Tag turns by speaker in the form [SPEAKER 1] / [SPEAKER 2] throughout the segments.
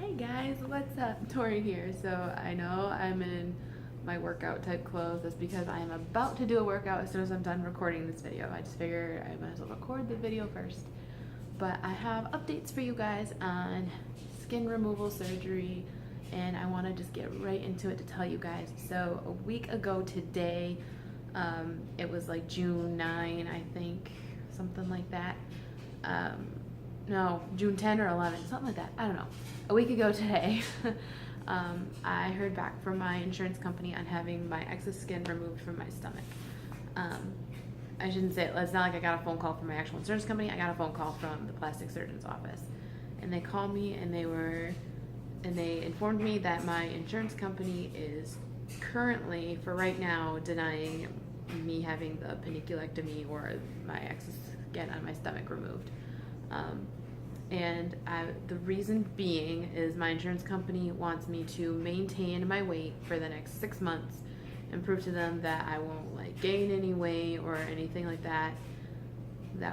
[SPEAKER 1] Hey guys, what's up? Tori here. So I know I'm in my workout type clothes. That's because I am about to do a workout as soon as I'm done recording this video. I just figure I might as well record the video first. But I have updates for you guys on skin removal surgery, and I want to just get right into it to tell you guys. So a week ago today, it was like June 9, I think, something like that. No, June 10 or 11, something like that. I don't know. A week ago today, I heard back from my insurance company on having my excess skin removed from my stomach. I shouldn't say it. It's not like I got a phone call from my actual insurance company. I got a phone call from the plastic surgeon's office, and they called me and they informed me that my insurance company is currently, for right now, denying me having the paniculectomy or my excess skin on my stomach removed. The reason being is my insurance company wants me to maintain my weight for the next 6 months and prove to them that I won't like gain any weight or anything like that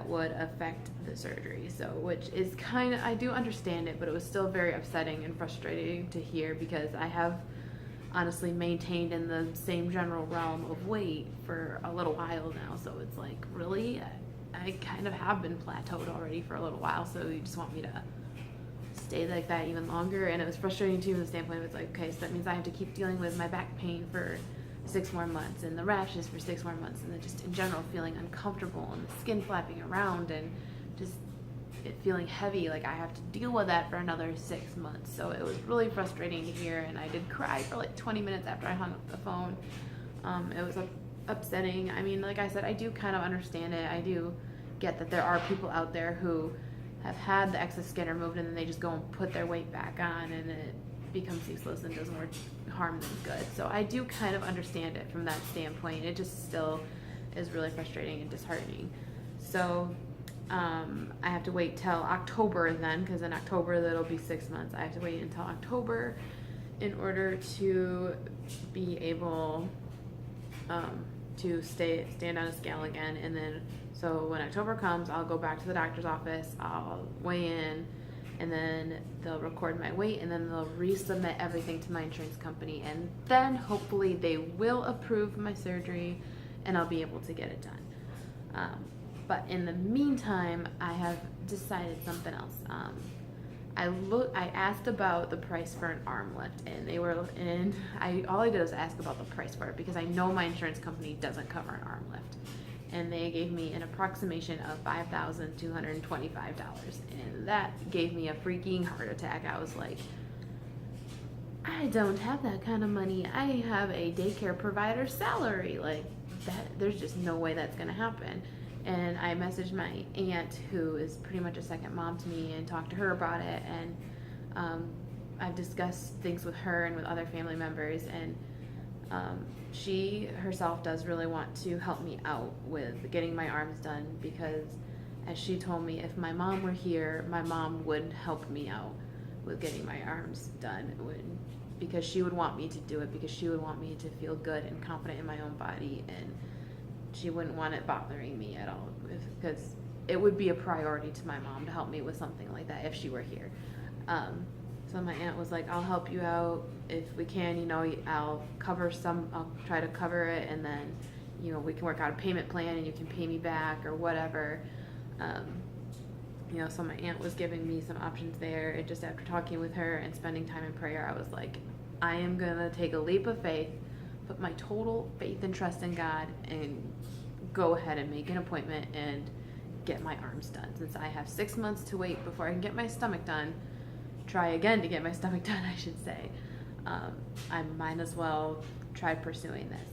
[SPEAKER 1] would affect the surgery. So, which is kind of, I do understand it, but it was still very upsetting and frustrating to hear because I have honestly maintained in the same general realm of weight for a little while now. So it's like, really? I kind of have been plateaued already for a little while, so you just want me to stay like that even longer. And it was frustrating too from the standpoint of it's like, okay, so that means I have to keep dealing with my back pain for 6 more months and the rashes for 6 more months, and then just in general feeling uncomfortable and the skin flapping around and just it feeling heavy, like I have to deal with that for another 6 months. So it was really frustrating to hear, and I did cry for like 20 minutes after I hung up the phone. It was upsetting. I mean, like I said, I do kind of understand it. I do get that there are people out there who have had the excess skin removed and then they just go and put their weight back on and it becomes useless and does more harm than good. So I do kind of understand it from that standpoint. It just still is really frustrating and disheartening. So I have to wait till October then, because in October that'll be 6 months. I have to wait until October in order to be able to stand on a scale again. And then so when October comes, I'll go back to the doctor's office, I'll weigh in, and then they'll record my weight, and then they'll resubmit everything to my insurance company, and then hopefully they will approve my surgery and I'll be able to get it done. But in the meantime, I have decided something else. I asked about the price for an arm lift, and all I did was ask about the price for it because I know my insurance company doesn't cover an arm lift. And they gave me an approximation of $5,225, and that gave me a freaking heart attack. I was like, I don't have that kind of money. I have a daycare provider salary. Like that, there's just no way that's gonna happen. And I messaged my aunt, who is pretty much a second mom to me, and talked to her about it. And I've discussed things with her and with other family members, and she herself does really want to help me out with getting my arms done because, as she told me, if my mom were here, my mom would help me out with getting my arms done because she would want me to do it, because she would want me to feel good and confident in my own body, and she wouldn't want it bothering me at all because it would be a priority to my mom to help me with something like that if she were here. So my aunt was like, I'll help you out if we can, I'll try to cover it, and then, we can work out a payment plan and you can pay me back or whatever. So my aunt was giving me some options there, and just after talking with her and spending time in prayer, I was like, I am gonna take a leap of faith, put my total faith and trust in God, and go ahead and make an appointment and get my arms done. Since I have 6 months to wait before I can get my stomach done, try again to get my stomach done, I should say. I might as well try pursuing this.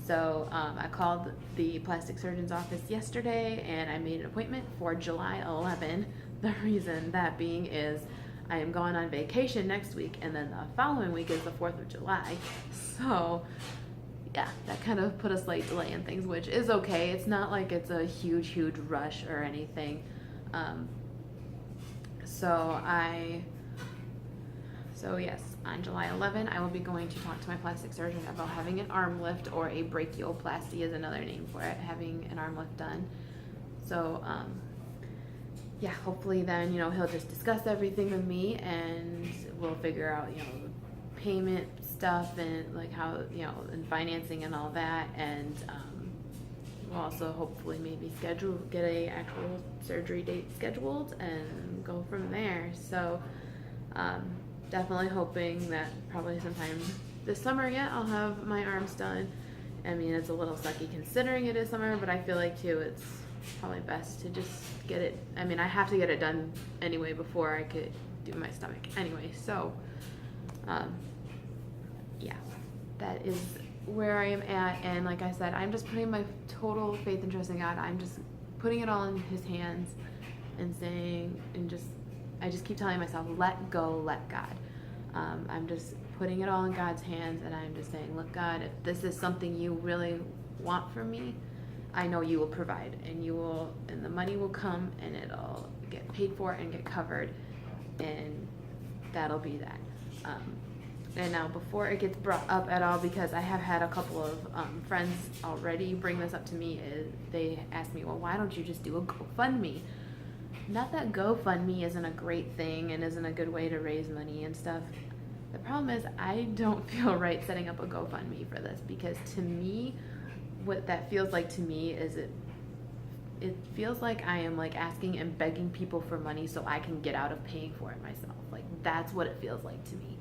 [SPEAKER 1] So I called the plastic surgeon's office yesterday and I made an appointment for July 11. The reason that being is I am going on vacation next week, and then the following week is the 4th of July. So yeah, that kind of put a slight delay in things, which is okay. It's not like it's a huge rush or anything. So yes, on July 11, I will be going to talk to my plastic surgeon about having an arm lift, or a brachioplasty is another name for it, having an arm lift done. So yeah, hopefully then, he'll just discuss everything with me and we'll figure out, you know, the payment stuff and like how, you know, and financing and all that. And we'll also hopefully maybe get a actual surgery date scheduled and go from there. So definitely hoping that probably sometime this summer yet I'll have my arms done. I mean, it's a little sucky considering it is summer, but I feel like too it's probably best to just get it. I mean, I have to get it done anyway before I could do my stomach anyway. So yeah, that is where I am at. And like I said, I'm just putting my total faith and trust in God. I'm just putting it all in his hands and saying, and I just keep telling myself, let go, let God. I'm just putting it all in God's hands, and I'm just saying, look, God, if this is something you really want from me, I know you will provide, and the money will come, and it'll get paid for and get covered, and that'll be that. And now, before it gets brought up at all, because I have had a couple of friends already bring this up to me, is they asked me, well, why don't you just do a GoFundMe? Not that GoFundMe isn't a great thing and isn't a good way to raise money and stuff. The problem is I don't feel right setting up a GoFundMe for this, because to me, what that feels like to me is it feels like I am like asking and begging people for money so I can get out of paying for it myself. Like, that's what it feels like to me.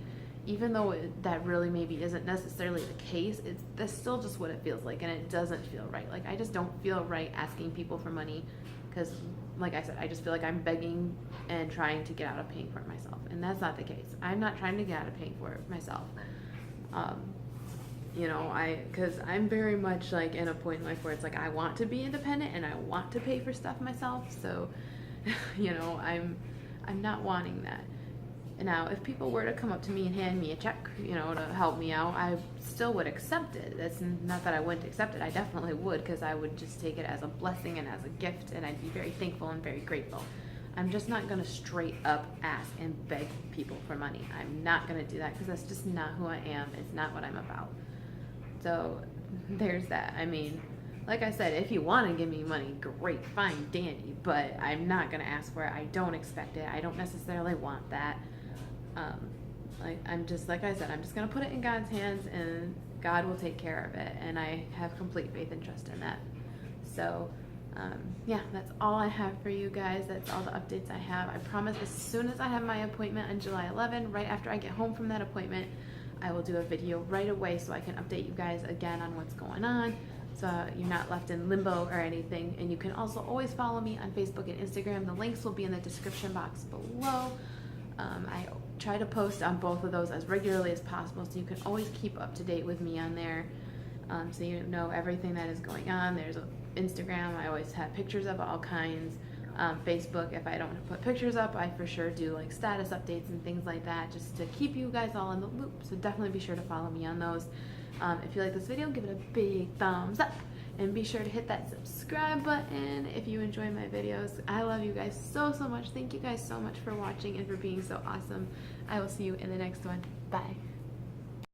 [SPEAKER 1] Even though that really maybe isn't necessarily the case, that's still just what it feels like, and it doesn't feel right. Like, I just don't feel right asking people for money, because like I said, I just feel like I'm begging and trying to get out of paying for it myself, and that's not the case. I'm not trying to get out of paying for it myself. You know, because I'm very much like in a point in life where it's like I want to be independent and I want to pay for stuff myself. So, you know, I'm not wanting that. Now, if people were to come up to me and hand me a check, you know, to help me out, I still would accept it. That's not that I wouldn't accept it. I definitely would, because I would just take it as a blessing and as a gift, and I'd be very thankful and very grateful. I'm just not going to straight up ask and beg people for money. I'm not going to do that, because that's just not who I am. It's not what I'm about. So there's that. I mean, like I said, if you want to give me money, great, fine, dandy, but I'm not going to ask for it. I don't expect it. I don't necessarily want that. I'm just, like I said, I'm just going to put it in God's hands, and God will take care of it. And I have complete faith and trust in that. So, yeah, that's all I have for you guys. That's all the updates I have. I promise as soon as I have my appointment on July 11, right after I get home from that appointment, I will do a video right away so I can update you guys again on what's going on, so you're not left in limbo or anything. And you can also always follow me on Facebook and Instagram. The links will be in the description box below. I try to post on both of those as regularly as possible, so you can always keep up to date with me on there, so you know everything that is going on. There's Instagram, I always have pictures of all kinds. Facebook, if I don't put pictures up, I for sure do like status updates and things like that, just to keep you guys all in the loop. So definitely be sure to follow me on those. If you like this video, give it a big thumbs up, and be sure to hit that subscribe button if you enjoy my videos. I love you guys so much. Thank you guys so much for watching and for being so awesome. I will see you in the next one. Bye.